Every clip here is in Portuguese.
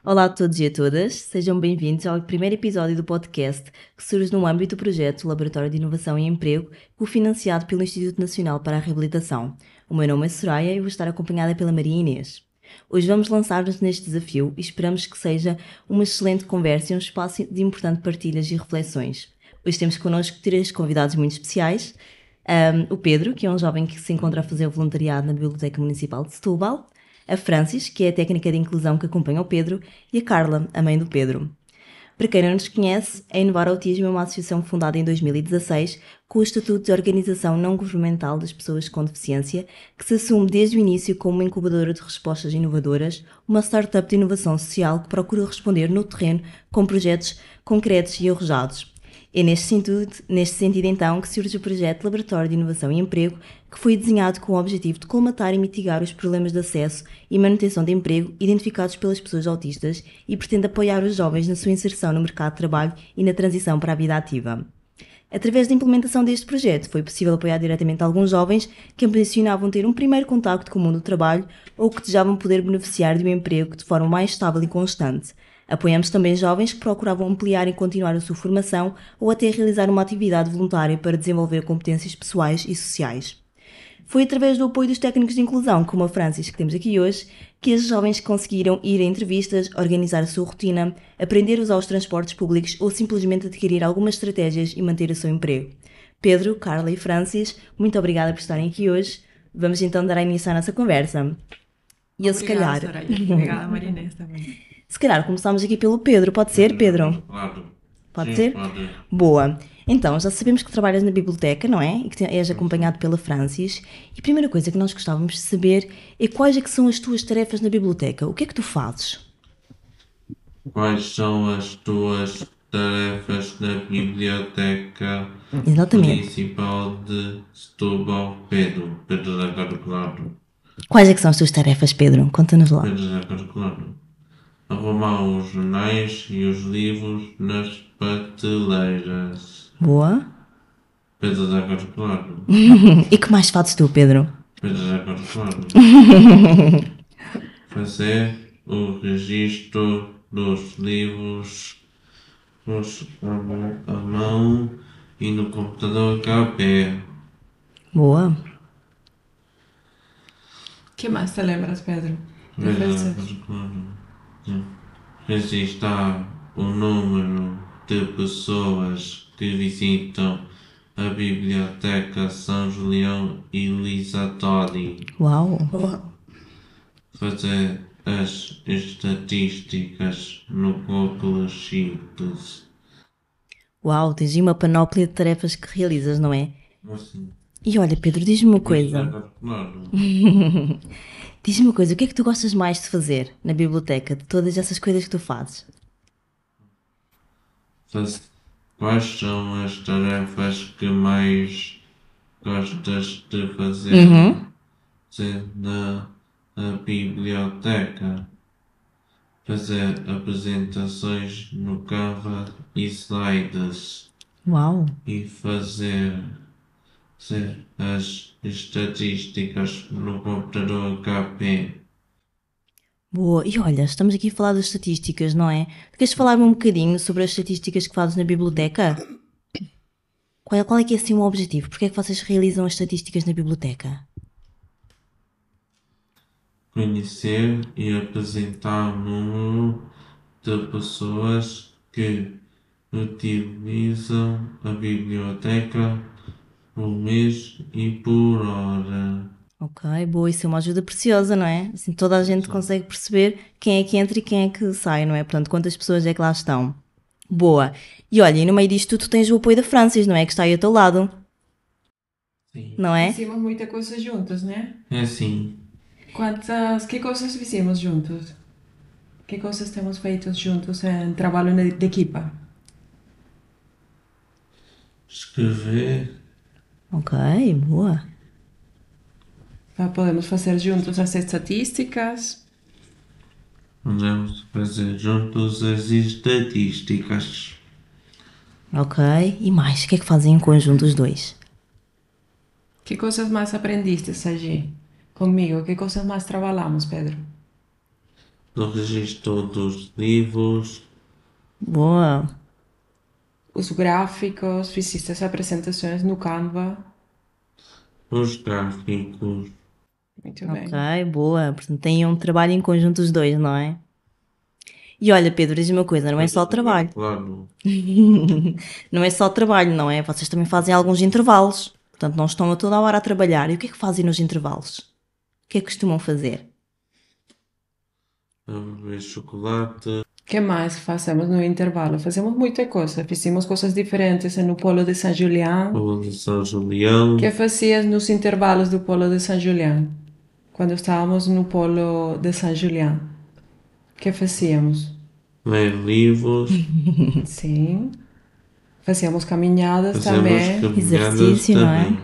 Olá a todos e a todas, sejam bem-vindos ao primeiro episódio do podcast que surge no âmbito do projeto Laboratório de Inovação e Emprego, cofinanciado pelo Instituto Nacional para a Reabilitação. O meu nome é Soraya e vou estar acompanhada pela Maria Inês. Hoje vamos lançar-nos neste desafio e esperamos que seja uma excelente conversa e um espaço de importante partilhas e reflexões. Hoje temos connosco três convidados muito especiais. O Pedro, que é um jovem que se encontra a fazer o voluntariado na Biblioteca Municipal de Setúbal, a Francis, que é a técnica de inclusão que acompanha o Pedro, e a Carla, a mãe do Pedro. Para quem não nos conhece, a Inovar Autismo é uma associação fundada em 2016 com o Estatuto de Organização Não Governamental das Pessoas com Deficiência, que se assume desde o início como uma incubadora de respostas inovadoras, uma startup de inovação social que procura responder no terreno com projetos concretos e arrojados. É neste sentido então que surge o projeto Laboratório de Inovação e Emprego, que foi desenhado com o objetivo de colmatar e mitigar os problemas de acesso e manutenção de emprego identificados pelas pessoas autistas e pretende apoiar os jovens na sua inserção no mercado de trabalho e na transição para a vida ativa. Através da implementação deste projeto, foi possível apoiar diretamente alguns jovens que ambicionavam ter um primeiro contacto com o mundo do trabalho ou que desejavam poder beneficiar de um emprego de forma mais estável e constante. Apoiamos também jovens que procuravam ampliar e continuar a sua formação ou até realizar uma atividade voluntária para desenvolver competências pessoais e sociais. Foi através do apoio dos técnicos de inclusão, como a Francis, que temos aqui hoje, que as jovens conseguiram ir a entrevistas, organizar a sua rotina, aprender a usar os transportes públicos ou simplesmente adquirir algumas estratégias e manter o seu emprego. Pedro, Carla e Francis, muito obrigada por estarem aqui hoje. Vamos então dar início à nossa conversa. E eu, se Obrigada, calhar, Soraya. Obrigada, Marinês, também. se calhar começamos aqui pelo Pedro, pode ser, Pedro? Claro. Pode Sim, ser? pode. Boa. Então, já sabemos que trabalhas na biblioteca, não é? E que és acompanhado pela Francis. E a primeira coisa que nós gostávamos de saber é quais é que são as tuas tarefas na biblioteca. O que é que tu fazes? Quais são as tuas tarefas na Biblioteca Exatamente. Municipal de Setúbal, Pedro da Carcolado? Quais é que são as tuas tarefas, Pedro? Conta-nos lá. Pedro da Carcolado. Arrumar os jornais e os livros nas prateleiras. Boa. Pedro da Carcolado. E que mais fazes tu, Pedro? Pedro da Carcolado. Fazer o registro dos livros à mão e no computador HP. Boa. ¿Qué más te lembras, Pedro? De Veja, fazer? registrar o número de pessoas que visitam a Biblioteca São Julião e Lisa Todi. Uau. Fazer as estatísticas no Google Sheets. Uau, tens aí uma panóplia de tarefas que realizas, não é? Assim, E olha, Pedro, diz-me uma depois coisa. de claro. Diz-me uma coisa, o que é que tu gostas mais de fazer na biblioteca, de todas essas coisas que tu fazes? Quais são as tarefas que mais gostas de fazer Uhum. na biblioteca? Fazer apresentações no Canva e slides Uau. e fazer as estatísticas no computador HP. Boa. E olha, estamos aqui a falar das estatísticas, não é? Tu queres falar-me um bocadinho sobre as estatísticas que fazes na biblioteca? Qual é que é assim o objetivo? Porquê é que vocês realizam as estatísticas na biblioteca? Conhecer e apresentar o número de pessoas que utilizam a biblioteca por mês e por hora. Ok, boa, isso é uma ajuda preciosa, não é? Assim toda a gente consegue perceber quem é que entra e quem é que sai, não é? Portanto, quantas pessoas é que lá estão. Boa. E olha, e no meio disto tu tens o apoio da Francis, não é? Que está aí ao teu lado, Sim. não é? Hicimos muita coisa juntos, né? É assim, ¿Qué cosas hicimos juntos? ¿Qué cosas temos feito juntos en trabalho de equipa? escrever, Ok, boa. Podemos fazer juntos as estatísticas. podemos fazer juntos as estatísticas. Ok, e mais? O que é que fazem em conjunto os dois? Que coisas mais aprendiste allí comigo? Que coisas mais trabalhamos, Pedro? do registro dos livros, Boa. Os gráficos, fizeste as apresentações no Canva. os gráficos. Muito bem. Ok, boa. Portanto, têm um trabalho em conjunto os dois, não é? E olha, Pedro, diz-me uma coisa, não é só trabalho. Claro. Não é só trabalho, não é? Vocês também fazem alguns intervalos. Portanto, não estão a toda a hora a trabalhar. E o que é que fazem nos intervalos? O que é que costumam fazer? A beber chocolate, O que mais fazemos no intervalo? Fazemos muita coisa. Fizemos coisas diferentes no Polo de São Julián. o de São Julião, O que fazias nos intervalos do Polo de São Julián? Quando estávamos no Polo de São Julián. O que fazíamos? ler livros, Sim. Fazíamos caminhadas fazemos também. caminhadas Exercício, não é? também.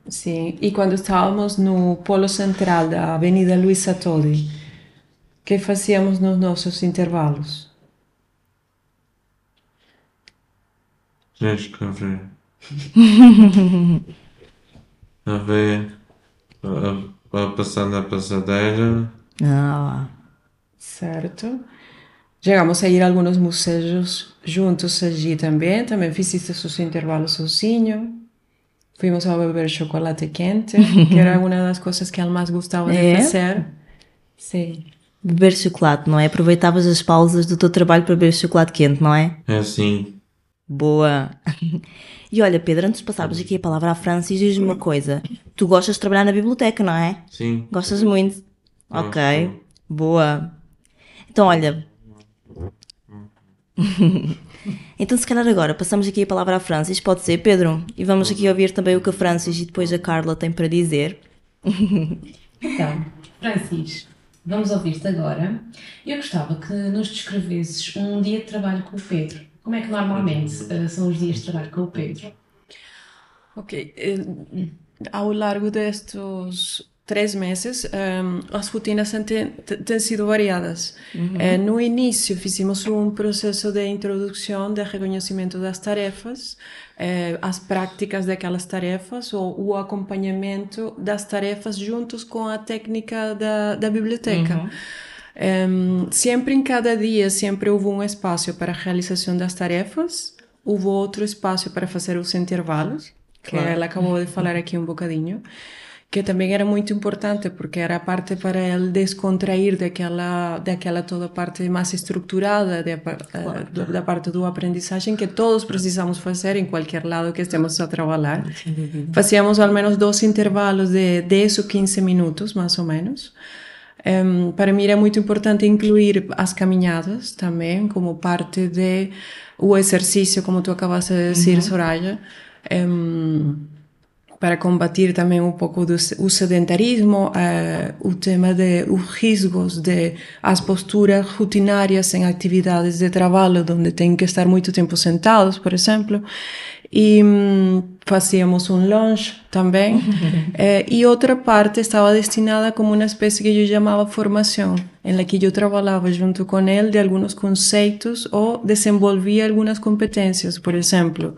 Sim. E quando estávamos no Polo Central da Avenida Luisa Todi, o que fazíamos nos nossos intervalos? Escrever. A ver, a passar na passadeira, Ah, Certo. Chegamos a ir a alguns museus juntos allí também. Também fizeste os intervalos sozinho. Fuimos a beber chocolate quente, que era uma das coisas que ele mais gostava de É? fazer. Sim. beber chocolate, não é? Aproveitavas as pausas do teu trabalho para beber chocolate quente, não é? é assim. Boa! E olha, Pedro, antes de passarmos aqui a palavra à Francis, diz-me uma coisa. Tu gostas de trabalhar na biblioteca, não é? Sim. Gostas muito? Ok, Gosto. boa. Então, olha. Então, se calhar agora passamos aqui a palavra à Francis, pode ser, Pedro? E vamos aqui ouvir também o que a Francis e depois a Carla têm para dizer. Então, Francis, vamos ouvir-te agora. Eu gostava que nos descrevesses um dia de trabalho com o Pedro. Como é que normalmente são os dias de trabalho com o Pedro? Ok. Ao largo destes 3 meses, as rotinas têm sido variadas. No início, fizemos um processo de introdução, de reconhecimento das tarefas, as práticas daquelas tarefas ou o acompanhamento das tarefas juntos com a técnica da biblioteca. Sempre em cada dia, sempre houve um espaço para a realização das tarefas, houve outro espaço para fazer os intervalos, que ela acabou de falar aqui um bocadinho, que também era muito importante porque era a parte para ele descontrair daquela toda a parte mais estruturada da parte do aprendizagem que todos precisamos fazer em qualquer lado que estemos a trabalhar. Fazíamos ao menos 2 intervalos de 10 ou 15 minutos, mais ou menos. Para mim era muito importante incluir as caminhadas também como parte do exercício, como tu acabaste de dizer, Soraya, para combater também um pouco o sedentarismo, o tema os riscos de as posturas rutinárias em atividades de trabalho, onde têm que estar muito tempo sentados, por exemplo. E fazíamos um lunch também. E outra parte estava destinada como uma espécie que eu chamava formação, em que eu trabalhava junto com ele de alguns conceitos ou desenvolvia algumas competências. Por exemplo,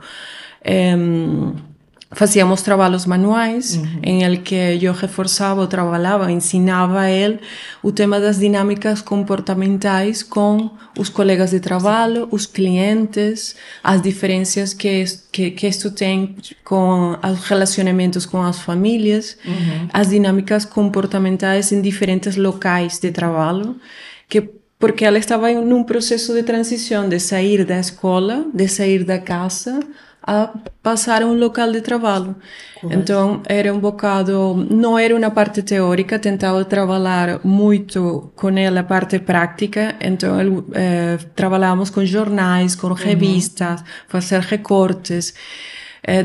fazíamos trabalhos manuais, em el que eu reforçava ou trabalhava, ensinava a ele o tema das dinâmicas comportamentais com os colegas de trabalho, os clientes, as diferenças que isto tem com os relacionamentos com as famílias, as dinâmicas comportamentais em diferentes locais de trabalho, porque ela estava num processo de transição, de sair da escola, de sair da casa, a passar a um local de trabalho. Correto. Então era um bocado, não era uma parte teórica, tentava trabalhar muito com ela a parte prática, então trabalhávamos com jornais, com revistas, fazer recortes.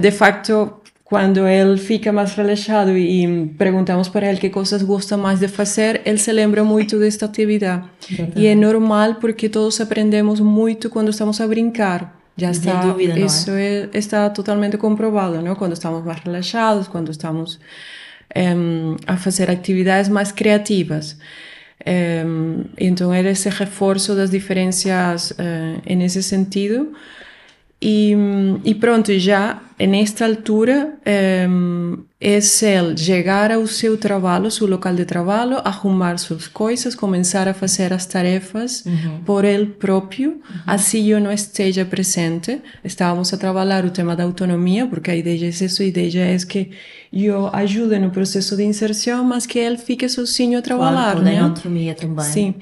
De facto, quando ele fica mais relaxado e perguntamos para ele que coisas gosta mais de fazer, ele se lembra muito desta atividade. E é normal porque todos aprendemos muito quando estamos a brincar. Já está, dúvida, isso está totalmente comprovado, não? Quando estamos mais relaxados, quando estamos a fazer atividades mais criativas. Então era esse reforço das diferenças nesse sentido. E pronto, já nesta altura, é ele chegar ao seu trabalho, seu local de trabalho, arrumar suas coisas, começar a fazer as tarefas por ele próprio, assim eu não esteja presente. Estávamos a trabalhar o tema da autonomia, porque a ideia é isso, a ideia é que eu ajude no processo de inserção, mas que ele fique sozinho a trabalhar. Claro, ele ganha autonomia também. Sim.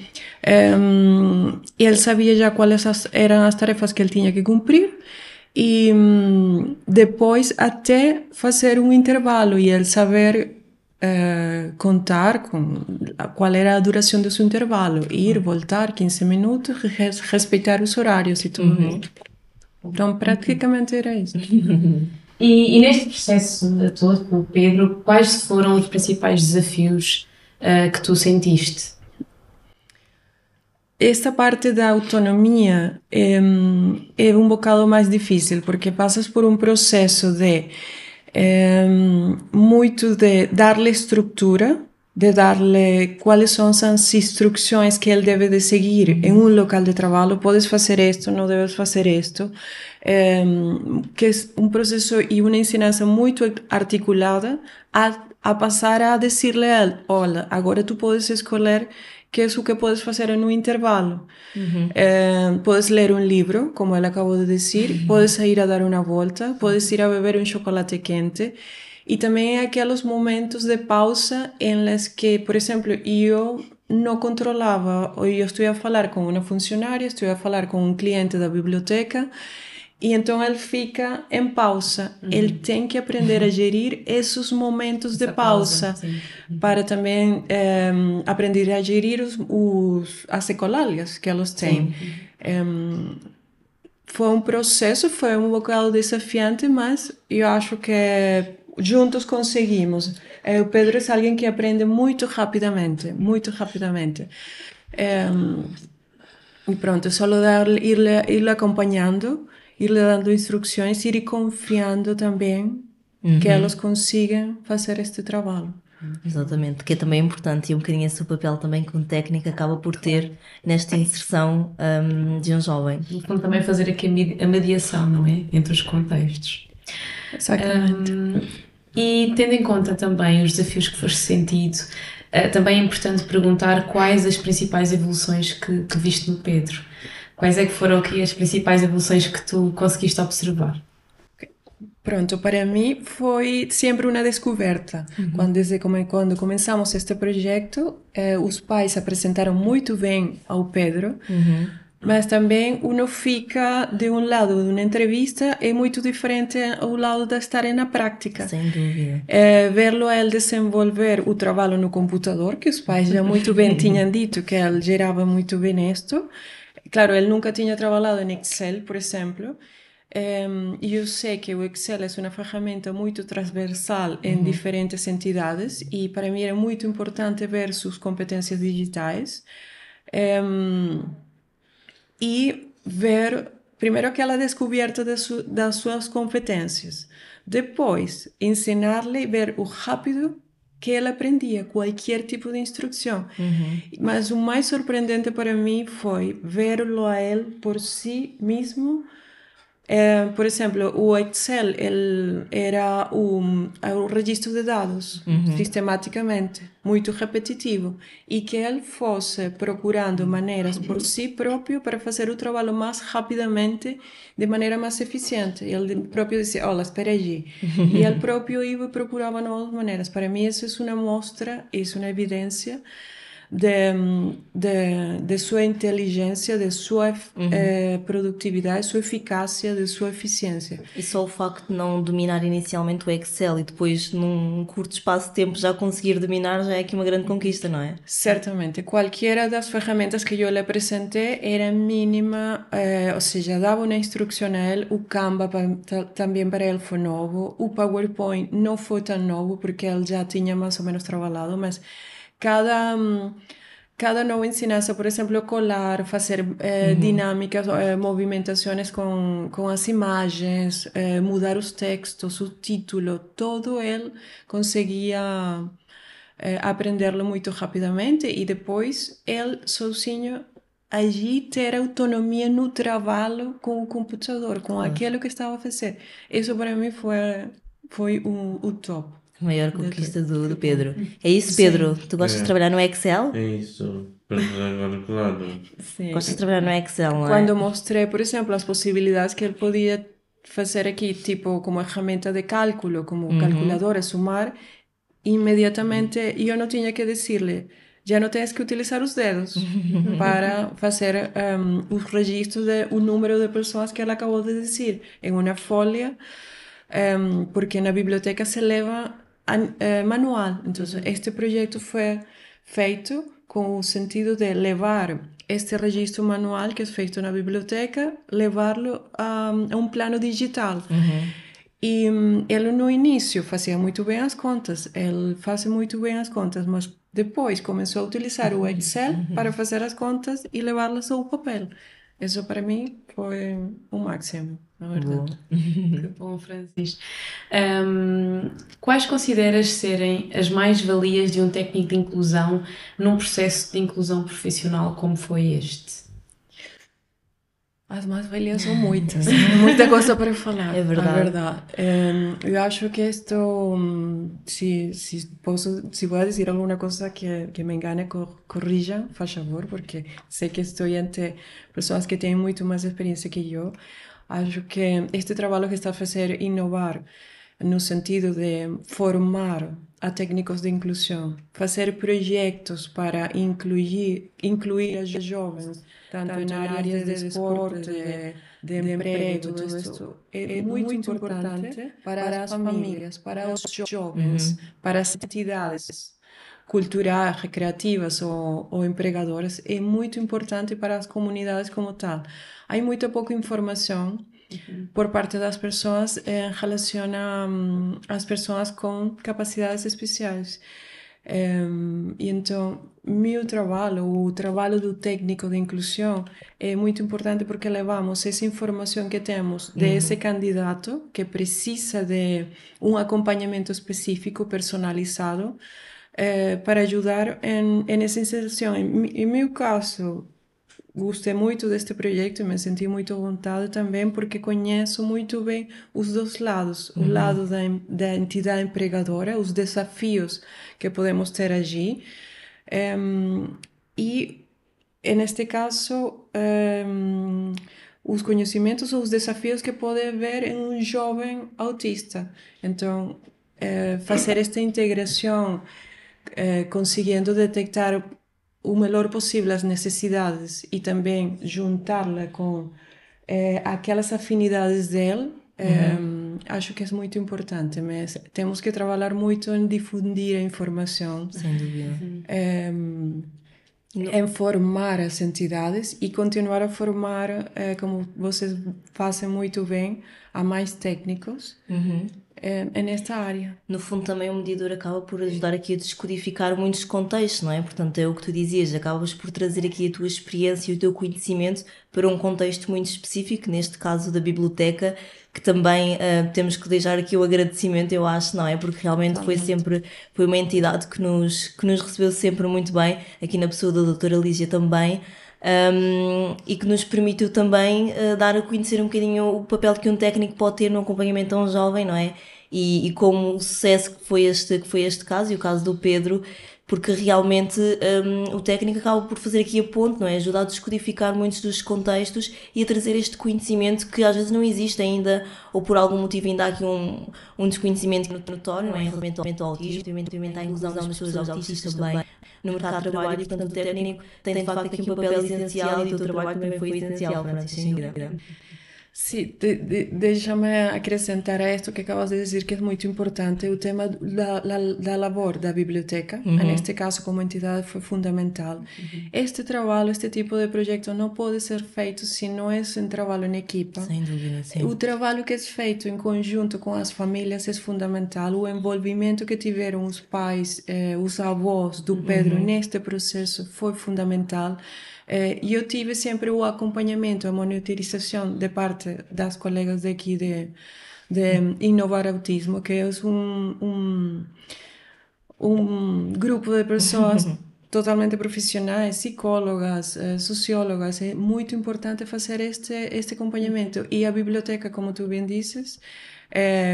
Ele sabia já quais eram as tarefas que ele tinha que cumprir, e depois até fazer um intervalo e ele saber contar com qual era a duração do seu intervalo, ir, voltar 15 minutos, respeitar os horários e tudo. Então praticamente era isso. E neste processo todo com o Pedro, quais foram os principais desafios que tu sentiste? Esta parte da autonomia é um bocado mais difícil, porque passas por um processo de muito de dar-lhe estrutura, de dar-lhe quais são as instruções que ele deve de seguir em um local de trabalho. Podes fazer isto, não deves fazer isto. Que é um processo e uma ensinança muito articulada a passar a dizer-lhe a ele: olha, agora tu podes escolher que é o que podes fazer no intervalo. Podes ler um livro, como ele acabou de dizer, podes sair a dar uma volta, podes ir a beber um chocolate quente. E também aqueles momentos de pausa em que, por exemplo, eu não controlava, ou eu estou a falar com uma funcionária, estou a falar com um cliente da biblioteca, e então ele fica em pausa. Ele tem que aprender a gerir esses momentos de pausa para também aprender a gerir as ecolalia que eles têm. Foi um processo, foi um bocado desafiante, mas eu acho que juntos conseguimos. O Pedro é alguém que aprende muito rapidamente, muito rapidamente. E pronto, é só ir acompanhando, ir-lhe dando instruções, ir confiando também que elas consigam fazer este trabalho. Exatamente, que é também importante e um bocadinho esse o papel também que um técnico acaba por ter nesta inserção de um jovem. No fundo, também fazer aqui a mediação, não é? Entre os contextos. Exatamente. E tendo em conta também os desafios que foste sentido, também é importante perguntar quais as principais evoluções que viste no Pedro. Quais é que foram aqui as principais evoluções que tu conseguiste observar? Pronto, para mim foi sempre uma descoberta. Quando começamos este projeto, os pais apresentaram muito bem ao Pedro, mas também uno fica de um lado de uma entrevista é muito diferente ao lado de estar na prática. Sem dúvida. Verlo a ele desenvolver o trabalho no computador, que os pais já muito bem tinham dito que ele gerava muito bem isto. Claro, ele nunca tinha trabalhado em Excel, por exemplo. E eu sei que o Excel é uma ferramenta muito transversal em diferentes entidades e para mim era muito importante ver suas competências digitais e ver primeiro aquela descoberta das suas competências, depois ensinar-lhe e ver o rápido que ele aprendia qualquer tipo de instrução. Mas o mais surpreendente para mim foi ver-lo a ele por si mesmo. Por exemplo, o Excel era o registro de dados sistematicamente, muito repetitivo, e que ele fosse procurando maneiras por si próprio para fazer o trabalho mais rapidamente, de maneira mais eficiente. Ele próprio dizia: olha, espera aí. E ele próprio ia e procurava novas maneiras. Para mim, isso é uma mostra, isso é uma evidência de sua inteligência, de sua produtividade, sua eficácia, de sua eficiência. E só o facto de não dominar inicialmente o Excel e depois num curto espaço de tempo já conseguir dominar já é aqui uma grande conquista, não é? Certamente. Qualquer das ferramentas que eu lhe apresentei era mínima, ou seja, dava uma instrução a ele. O Canva também para ele foi novo. O PowerPoint não foi tão novo porque ele já tinha mais ou menos trabalhado, mas cada nova ensinança, por exemplo, colar, fazer dinâmicas, movimentações com as imagens, mudar os textos, o título, todo ele conseguia aprenderlo muito rapidamente e depois ele sozinho agir, ter autonomia no trabalho com o computador, com aquilo que estava a fazer. Isso para mim foi o top. A maior de conquista tudo. do Pedro. É isso, Sim. Pedro? Tu gostas de trabalhar no Excel? É isso. Pois agora, claro. Sim. Gostas de trabalhar no Excel, não é? Quando mostrei, por exemplo, as possibilidades que ele podia fazer aqui, tipo como ferramenta de cálculo, como calculadora, sumar, imediatamente eu não tinha que dizer-lhe, já não tens que utilizar os dedos para fazer os registros do número de pessoas que ele acabou de dizer em uma folha, porque na biblioteca se leva manual. Então, este projeto foi feito com o sentido de levar este registro manual que é feito na biblioteca, levá-lo a um plano digital. E ele no início fazia muito bem as contas, ele faz muito bem as contas, mas depois começou a utilizar o Excel para fazer as contas e levá-las ao papel. Isso para mim foi o máximo, na verdade. Que bom, Francisco. Quais consideras serem as mais-valias de um técnico de inclusão num processo de inclusão profissional como foi este? As mais-valias são muitas, muita coisa para falar. É verdade. Eu acho que esto, se vou dizer alguma coisa que me engane, corrijam, faz favor, porque sei que estou ante pessoas que têm muito mais experiência que eu. Acho que este trabalho que está a fazer inovar no sentido de formar a técnicos de inclusão, fazer projetos para incluir as jovens, tanto na área de desporto, de emprego, tudo isso é muito importante para as famílias, para os jovens, para as entidades culturais, recreativas ou empregadoras, é muito importante para as comunidades como tal. Há muito pouca informação por parte das pessoas em relação às pessoas com capacidades especiais. E então, meu trabalho, o trabalho do técnico de inclusão, é muito importante porque levamos essa informação que temos desse candidato que precisa de um acompanhamento específico, personalizado, para ajudar nessa inserção. Em meu caso, gostei muito deste projeto e me senti muito à vontade também porque conheço muito bem os dois lados. O lado da entidade empregadora, os desafios que podemos ter allí. E, neste caso, os conhecimentos ou os desafios que pode haver em um jovem autista. Então, fazer esta integração, conseguindo detectar o melhor possível as necessidades e também juntá-la com aquelas afinidades dele, acho que é muito importante. Mas temos que trabalhar muito em difundir a informação, Sem dúvida. em formar as entidades e continuar a formar, como vocês fazem muito bem, a mais técnicos nesta área. No fundo, também o medidor acaba por ajudar aqui a descodificar muitos contextos, não é? Portanto, é o que tu dizias, acabas por trazer aqui a tua experiência e o teu conhecimento para um contexto muito específico, neste caso da biblioteca, que também temos que deixar aqui o agradecimento, eu acho, não é? Porque realmente foi uma entidade que nos recebeu sempre muito bem, aqui na pessoa da doutora Lígia também, e que nos permitiu também dar a conhecer um bocadinho o papel que um técnico pode ter num acompanhamento tão jovem, não é? E como o sucesso que foi este caso, e o caso do Pedro, porque realmente o técnico acaba por fazer aqui a ponte, não é? Ajudar a descodificar muitos dos contextos e a trazer este conhecimento que às vezes não existe ainda, ou por algum motivo ainda há aqui um desconhecimento notório, não é? Relativamente ao autismo, relativamente à inclusão das pessoas autistas também no mercado de trabalho, e portanto o técnico tem de facto aqui um papel essencial e o teu trabalho também foi essencial, Francisco, sem dúvida. Sim, deixa-me acrescentar a isto que acabas de dizer, que é muito importante, o tema da labor da biblioteca, neste caso como entidade, foi fundamental. Este trabalho, este tipo de projeto não pode ser feito se não é um trabalho em equipa. Sem dúvida, sim. O trabalho que é feito em conjunto com as famílias é fundamental, o envolvimento que tiveram os pais, os avós do Pedro neste processo foi fundamental. E eu tive sempre o acompanhamento, a monitorização de parte das colegas daqui de Inovar Autismo, que é um grupo de pessoas totalmente profissionais, psicólogas, sociólogas, é muito importante fazer este acompanhamento. E a biblioteca, como tu bem dizes,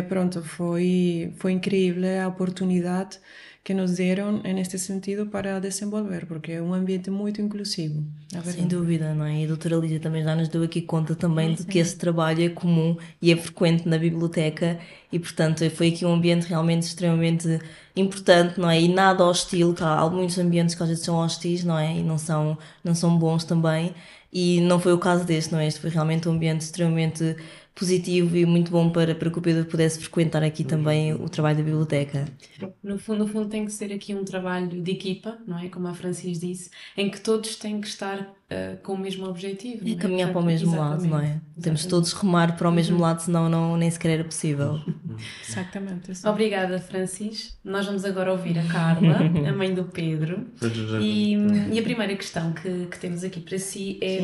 pronto, foi incrível a oportunidade que nos deram neste sentido para desenvolver, porque é um ambiente muito inclusivo. Sem dúvida, não é? E a doutora Lídia também já nos deu aqui conta também de que esse trabalho é comum e é frequente na biblioteca e, portanto, foi aqui um ambiente realmente extremamente importante, não é? E nada hostil, que há muitos ambientes que às vezes são hostis, não é? E não são bons também. E não foi o caso deste, não é? Este foi realmente um ambiente extremamente positivo e muito bom para que o Pedro pudesse frequentar aqui também o trabalho da biblioteca. No fundo tem que ser aqui um trabalho de equipa, não é? Como a Francis disse, em que todos têm que estar com o mesmo objetivo. E caminhar para o mesmo lado, não é? Temos todos remar para o mesmo lado, senão nem sequer era possível. Exatamente. Assim. Obrigada, Francis. Nós vamos agora ouvir a Carla, a mãe do Pedro. E a primeira questão que temos aqui para si é,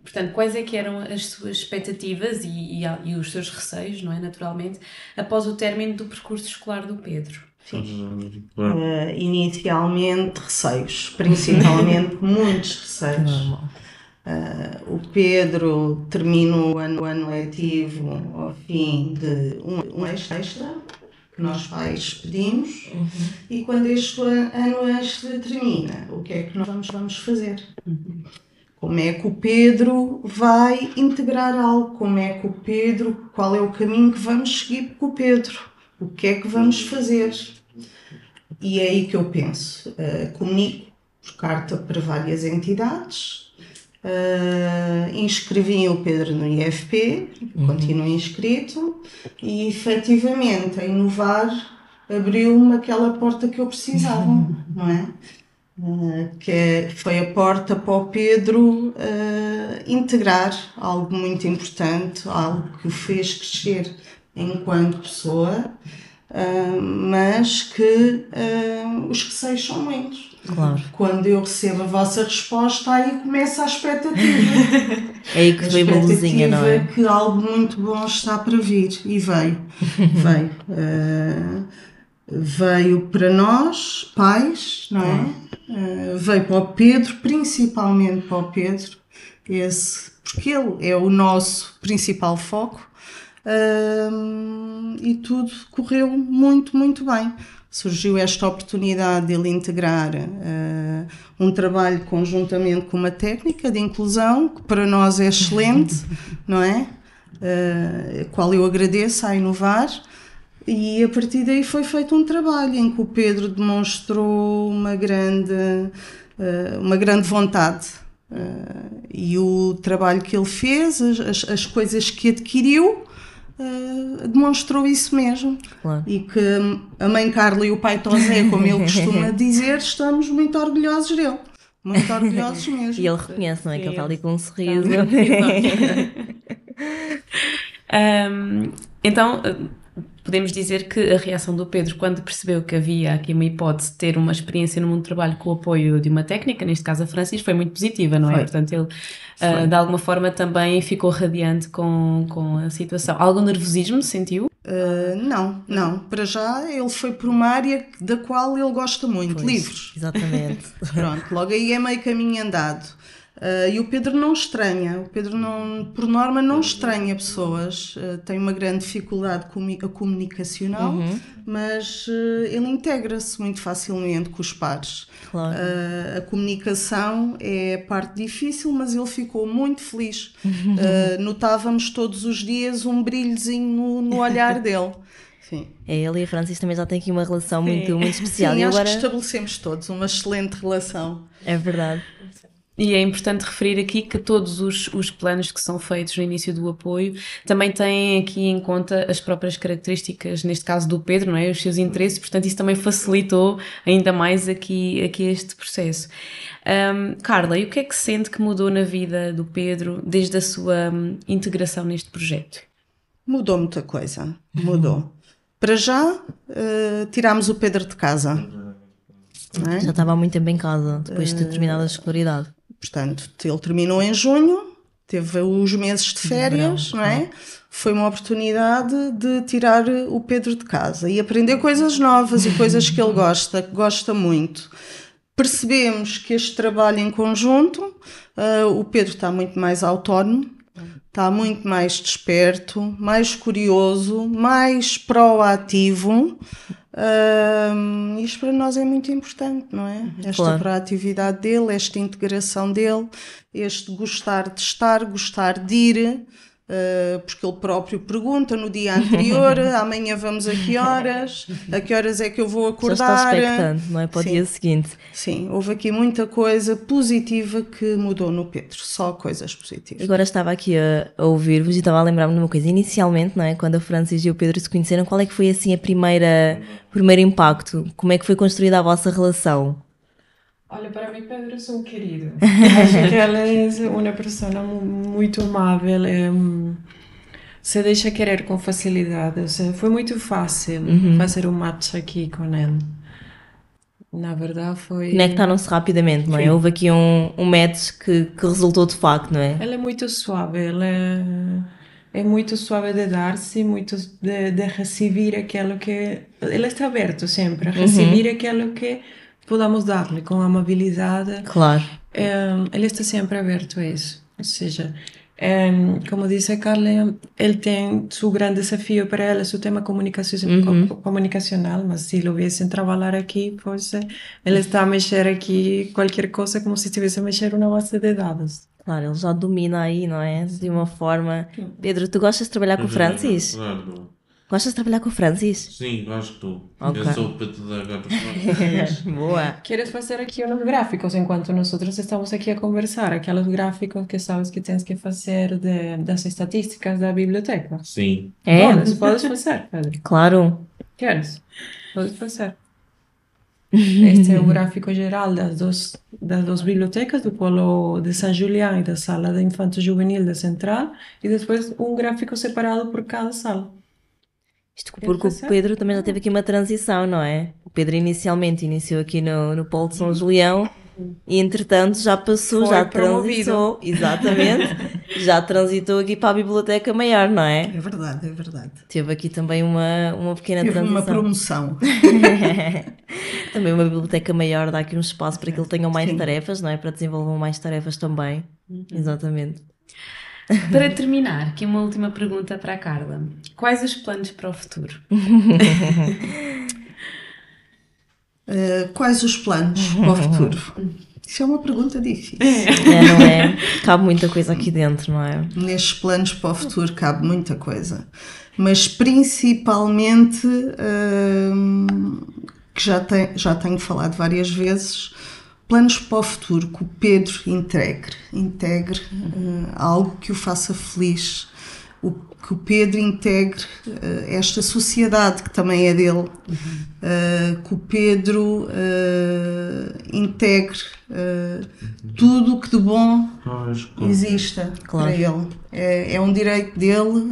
portanto, quais é que eram as suas expectativas e os seus receios, não é? Naturalmente, após o término do percurso escolar do Pedro? Inicialmente receios, principalmente muitos receios. O Pedro termina o ano letivo ao fim de um extra que nós pais pedimos e quando este ano extra termina, o que é que nós vamos fazer? Como é que o Pedro vai integrar algo? Qual é o caminho que vamos seguir com o Pedro? O que é que vamos fazer? E é aí que eu penso. Comunico por carta para várias entidades, inscrevi o Pedro no IFP, continuo inscrito, e efetivamente a Inovar abriu-me aquela porta que eu precisava, não é? Que foi a porta para o Pedro integrar algo muito importante, algo que o fez crescer enquanto pessoa, mas que os receios são muitos. Claro. Quando eu recebo a vossa resposta, aí começa a expectativa. É aí que veio uma luzinha, não é? Que algo muito bom está para vir, e veio. Veio para nós, pais, não é? Veio para o Pedro, principalmente para o Pedro, porque ele é o nosso principal foco, e tudo correu muito, muito bem. Surgiu esta oportunidade de ele integrar um trabalho conjuntamente com uma técnica de inclusão, que para nós é excelente, não é? Qual eu agradeço a Inovar. E a partir daí foi feito um trabalho em que o Pedro demonstrou uma grande vontade. E o trabalho que ele fez, as coisas que adquiriu, demonstrou isso mesmo. Claro. E que a mãe Carla e o pai Tosé, como ele costuma dizer, estamos muito orgulhosos dele. Muito orgulhosos mesmo. E ele reconhece, não é? Que ele está ali com um sorriso. Então, podemos dizer que a reação do Pedro, quando percebeu que havia aqui uma hipótese de ter uma experiência no mundo do trabalho com o apoio de uma técnica, neste caso a Francis, foi muito positiva, não é? Foi. Portanto, ele de alguma forma também ficou radiante com a situação. Algum nervosismo sentiu? Não. Para já ele foi por uma área da qual ele gosta muito, livros. Exatamente. Pronto, logo aí é meio caminho andado. E o Pedro não estranha, por norma não estranha pessoas, tem uma grande dificuldade comunicacional, mas ele integra-se muito facilmente com os pares. Claro. A comunicação é a parte difícil, mas ele ficou muito feliz. Notávamos todos os dias um brilhozinho no olhar dele. Sim. Ele e a Francis também já têm aqui uma relação muito, muito especial. Sim, e agora... acho que estabelecemos todos uma excelente relação. É verdade. E é importante referir aqui que todos os planos que são feitos no início do apoio também têm aqui em conta as próprias características, neste caso do Pedro, não é? Os seus interesses, portanto isso também facilitou ainda mais aqui este processo. Carla, e o que é que sente que mudou na vida do Pedro desde a sua integração neste projeto? Mudou muita coisa, mudou. Para já, tirámos o Pedro de casa. Não é? Já estava há muito tempo em casa, depois de ter terminado a escolaridade. Portanto, ele terminou em junho, teve os meses de férias, não é? Foi uma oportunidade de tirar o Pedro de casa e aprender coisas novas e coisas que ele gosta muito. percebemos que este trabalho em conjunto, o Pedro está muito mais autónomo, está muito mais desperto, mais curioso, mais proativo. Isto para nós é muito importante, não é? Esta proatividade dele, esta integração dele, este gostar de estar, gostar de ir, porque ele próprio pergunta no dia anterior, amanhã vamos a que horas é que eu vou acordar. Já está expectante, não é? Para o dia seguinte. Sim, houve aqui muita coisa positiva que mudou no Pedro, só coisas positivas. Agora estava aqui a ouvir-vos e estava a lembrar-me de uma coisa. Inicialmente, não é? Quando a Francis e o Pedro se conheceram, qual é que foi assim o primeiro impacto? Como é que foi construída a vossa relação? Olha, para mim Pedro é um querido. Acho que ela é uma pessoa muito amável, se deixa querer com facilidade. Foi muito fácil fazer um match aqui com ele. Na verdade foi... Conectaram-se rapidamente, não é? Sim. Houve aqui um match que resultou de facto, não é? Ela é muito suave, ela é muito suave de dar-se, muito de receber aquilo que... Ela está aberta sempre a receber aquilo que podamos dar-lhe com amabilidade. Claro. Ele está sempre aberto a isso. Ou seja, como disse a Carla, ele tem seu grande desafio para ela, seu tema comunicacional, mas se ele viessem trabalhar aqui, pois ele está a mexer aqui qualquer coisa como se estivesse a mexer uma base de dados. Claro, ele já domina aí, não é? De uma forma... Pedro, tu gostas de trabalhar com o Francis? Claro. Gostas de trabalhar com o Francis? Sim, gosto. Okay. Eu sou o Pedro da pessoa. Boa. Queres fazer aqui uns gráficos enquanto nós estamos aqui a conversar? Aqueles gráficos que sabes que tens que fazer das estatísticas da biblioteca? Sim. É? Podes fazer, Pedro. Claro. Queres? Podes fazer. Este é o gráfico geral das duas bibliotecas, do Polo de São Julián e da Sala de Infanto Juvenil da Central, e depois um gráfico separado por cada sala. Isto porque o Pedro também já teve aqui uma transição, não é? O Pedro inicialmente iniciou aqui no Polo de São Julião e entretanto já passou, já transitou, exatamente, já transitou aqui para a Biblioteca Maior, não é? É verdade, é verdade. Teve aqui também uma pequena transição. Teve uma promoção. Também uma Biblioteca Maior dá aqui um espaço para que ele tenha mais tarefas, não é? Para desenvolver mais tarefas também. Exatamente. Para terminar, aqui uma última pergunta para a Carla. Quais os planos para o futuro? Quais os planos para o futuro? Isso é uma pergunta difícil. Não é? Cabe muita coisa aqui dentro, não é? Nestes planos para o futuro cabe muita coisa. Mas principalmente, que já tenho falado várias vezes, planos para o futuro, que o Pedro integre algo que o faça feliz, que o Pedro integre esta sociedade que também é dele, que o Pedro integre tudo o que de bom exista para ele. É um direito dele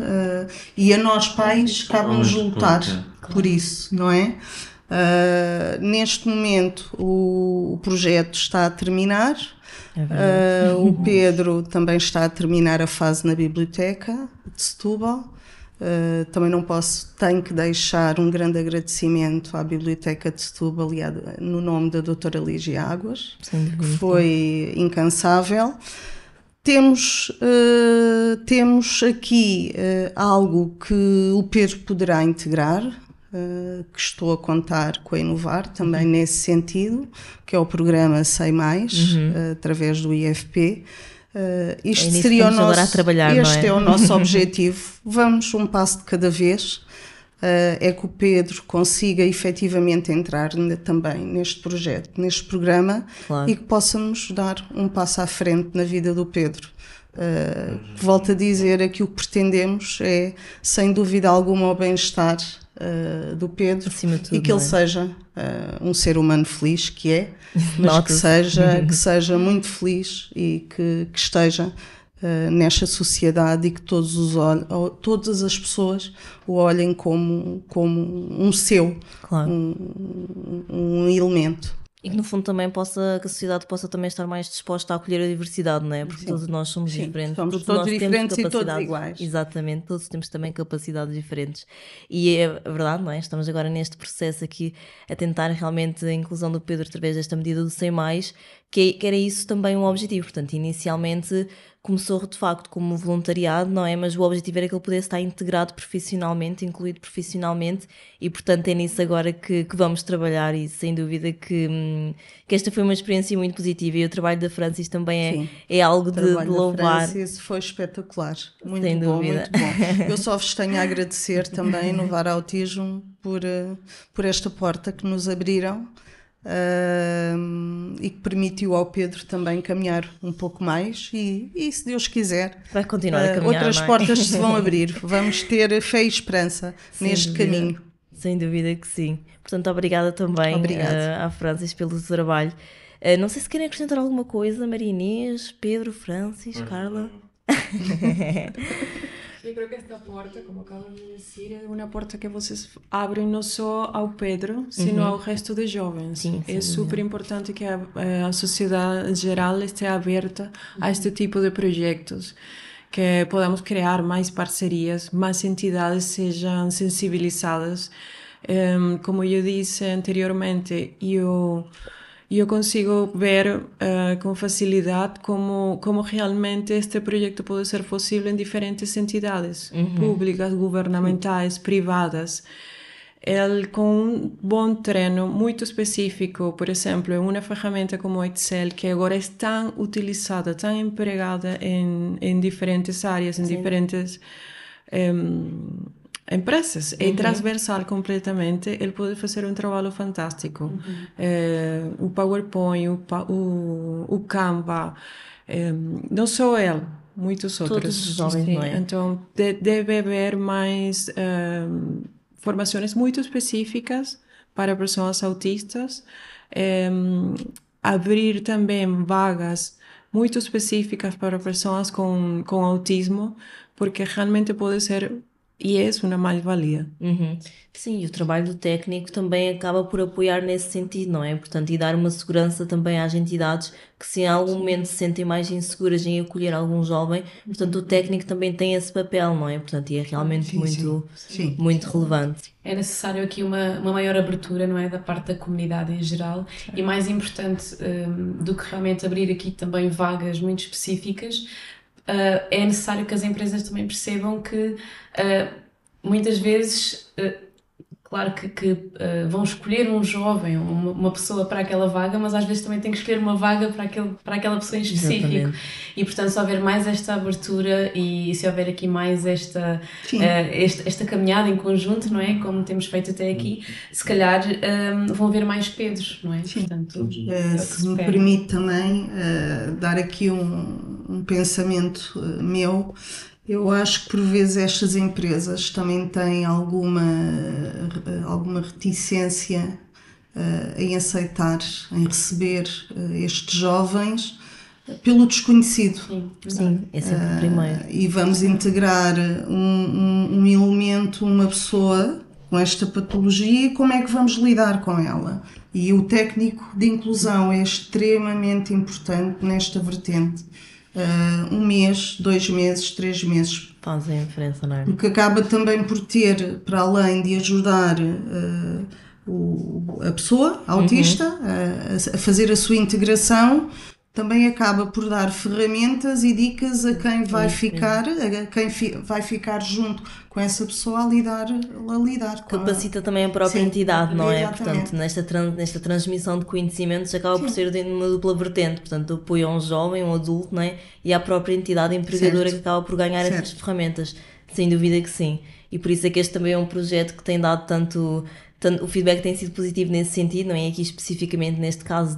e a nós pais cabe-nos lutar por isso, não é? Neste momento o projeto está a terminar, o Pedro também está a terminar a fase na biblioteca de Setúbal. Também tenho que deixar um grande agradecimento à Biblioteca de Setúbal no nome da doutora Lígia Águas, que foi incansável. Temos aqui algo que o Pedro poderá integrar, que estou a contar com a Inovar também nesse sentido, que é o programa Sei Mais, através do IFP. Isto seria o nosso, é o nosso objetivo. Vamos um passo de cada vez. É que o Pedro consiga efetivamente entrar também neste projeto, neste programa, claro, e que possamos dar um passo à frente na vida do Pedro. Volto a dizer, aqui o que pretendemos é, sem dúvida alguma, o bem-estar do Pedro, e que ele seja um ser humano feliz, que é, mas que seja muito feliz e que esteja nesta sociedade e que todas as pessoas o olhem como um seu, claro, um elemento. E que no fundo também que a sociedade possa também estar mais disposta a acolher a diversidade, não é? Porque todos nós somos diferentes. Somos todos nós diferentes temos e todos iguais. Exatamente, todos temos também capacidades diferentes. E é verdade, não é? Estamos agora neste processo aqui a tentar realmente a inclusão do Pedro através desta medida do 100+, que era isso também um objetivo. Portanto, inicialmente começou de facto como voluntariado, não é? Mas o objetivo era que ele pudesse estar integrado profissionalmente, incluído profissionalmente, e portanto é nisso agora que vamos trabalhar, e sem dúvida que esta foi uma experiência muito positiva, e o trabalho da Francis também é algo de louvar. Francis foi espetacular, muito Sem bom, dúvida. muito bom. Eu só vos tenho a agradecer também no VAR Autismo por esta porta que nos abriram. E que permitiu ao Pedro também caminhar um pouco mais e se Deus quiser vai continuar a caminhar, outras portas se vão abrir, vamos ter fé e esperança neste caminho. Sem dúvida que sim. Portanto, obrigada também à Francis pelo trabalho. Não sei se querem acrescentar alguma coisa, Maria Inês, Pedro, Francis, Carla. Eu creo que esta porta, como acabam de dizer, é uma porta que vocês abrem não só ao Pedro, sino ao resto de jovens. Sim, é super importante que a sociedade em geral esteja aberta a este tipo de projetos, que podamos criar mais parcerias, mais entidades sejam sensibilizadas. Como eu disse anteriormente, eu consigo ver com facilidade como realmente este projeto pode ser possível em diferentes entidades públicas, governamentais, privadas. Ele, com um bom treino muito específico, por exemplo, em uma ferramenta como Excel, que agora é tão utilizada, tão empregada em diferentes áreas, em diferentes empresas, é transversal completamente, ele pode fazer um trabalho fantástico. O PowerPoint, o Canva, não só ele, muitos outros. Todos os jovens, não é? Então, deve haver mais formações muito específicas para pessoas autistas, abrir também vagas muito específicas para pessoas com autismo, porque realmente pode ser e é uma mais-valia. Sim, e o trabalho do técnico também acaba por apoiar nesse sentido, não é? Portanto, e dar uma segurança também às entidades que, se em algum momento se sentem mais inseguras em acolher algum jovem, portanto, o técnico também tem esse papel, não é? Portanto, e é realmente muito relevante. É necessário aqui uma maior abertura, não é? Da parte da comunidade em geral, e mais importante do que realmente abrir aqui também vagas muito específicas, é necessário que as empresas também percebam que muitas vezes, claro que vão escolher um jovem, uma pessoa para aquela vaga, mas às vezes também tem que escolher uma vaga para aquela pessoa em específico. Exatamente. E portanto, se houver mais esta abertura e se houver aqui mais esta caminhada em conjunto, não é? Como temos feito até aqui, se calhar vão haver mais Pedros, não é? Portanto, se me permite também dar aqui um pensamento meu. Eu acho que por vezes estas empresas também têm alguma reticência em aceitar, em receber estes jovens pelo desconhecido. Sim, é sempre o primeiro. E vamos integrar um elemento, uma pessoa com esta patologia, e como é que vamos lidar com ela? E o técnico de inclusão é extremamente importante nesta vertente. 1 mês, 2 meses, 3 meses. Fazem a diferença, não é? Porque acaba também por ter, para além de ajudar a pessoa autista a fazer a sua integração, também acaba por dar ferramentas e dicas a quem vai ficar junto com essa pessoa a lidar com capacita também a própria entidade, não é? Exatamente. Portanto, nesta transmissão de conhecimentos acaba por ser uma dupla vertente, portanto, apoio a um jovem, um adulto, não é? E à própria entidade empregadora, que acaba por ganhar essas ferramentas, sem dúvida que sim. E por isso é que este também é um projeto que tem dado tanto o feedback tem sido positivo nesse sentido, não é? Aqui especificamente neste caso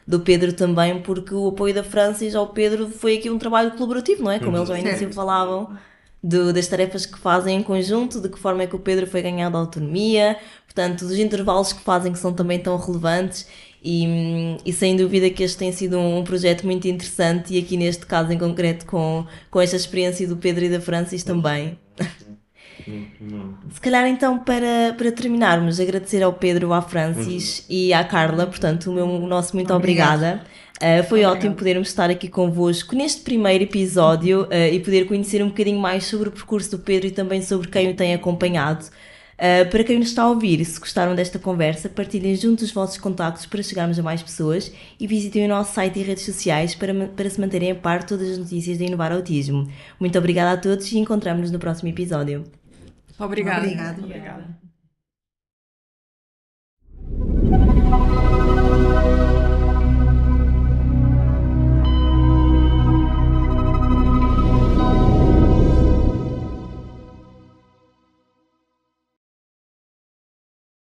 do Pedro também, porque o apoio da Francis ao Pedro foi aqui um trabalho colaborativo, não é? Como eles ao início falavam, das tarefas que fazem em conjunto, de que forma é que o Pedro foi ganhando autonomia, portanto, dos intervalos que fazem, que são também tão relevantes, e sem dúvida que este tem sido um projeto muito interessante, e aqui neste caso em concreto com esta experiência do Pedro e da Francis também. Se calhar então para terminarmos, agradecer ao Pedro, à Francis e à Carla, portanto o nosso muito obrigada. Foi ótimo podermos estar aqui convosco neste primeiro episódio e poder conhecer um bocadinho mais sobre o percurso do Pedro e também sobre quem o tem acompanhado. Para quem nos está a ouvir, se gostaram desta conversa, partilhem juntos os vossos contactos para chegarmos a mais pessoas e visitem o nosso site e redes sociais para se manterem a par de todas as notícias de Inovar Autismo. Muito obrigada a todos e encontramos-nos no próximo episódio. Obrigada. Obrigada.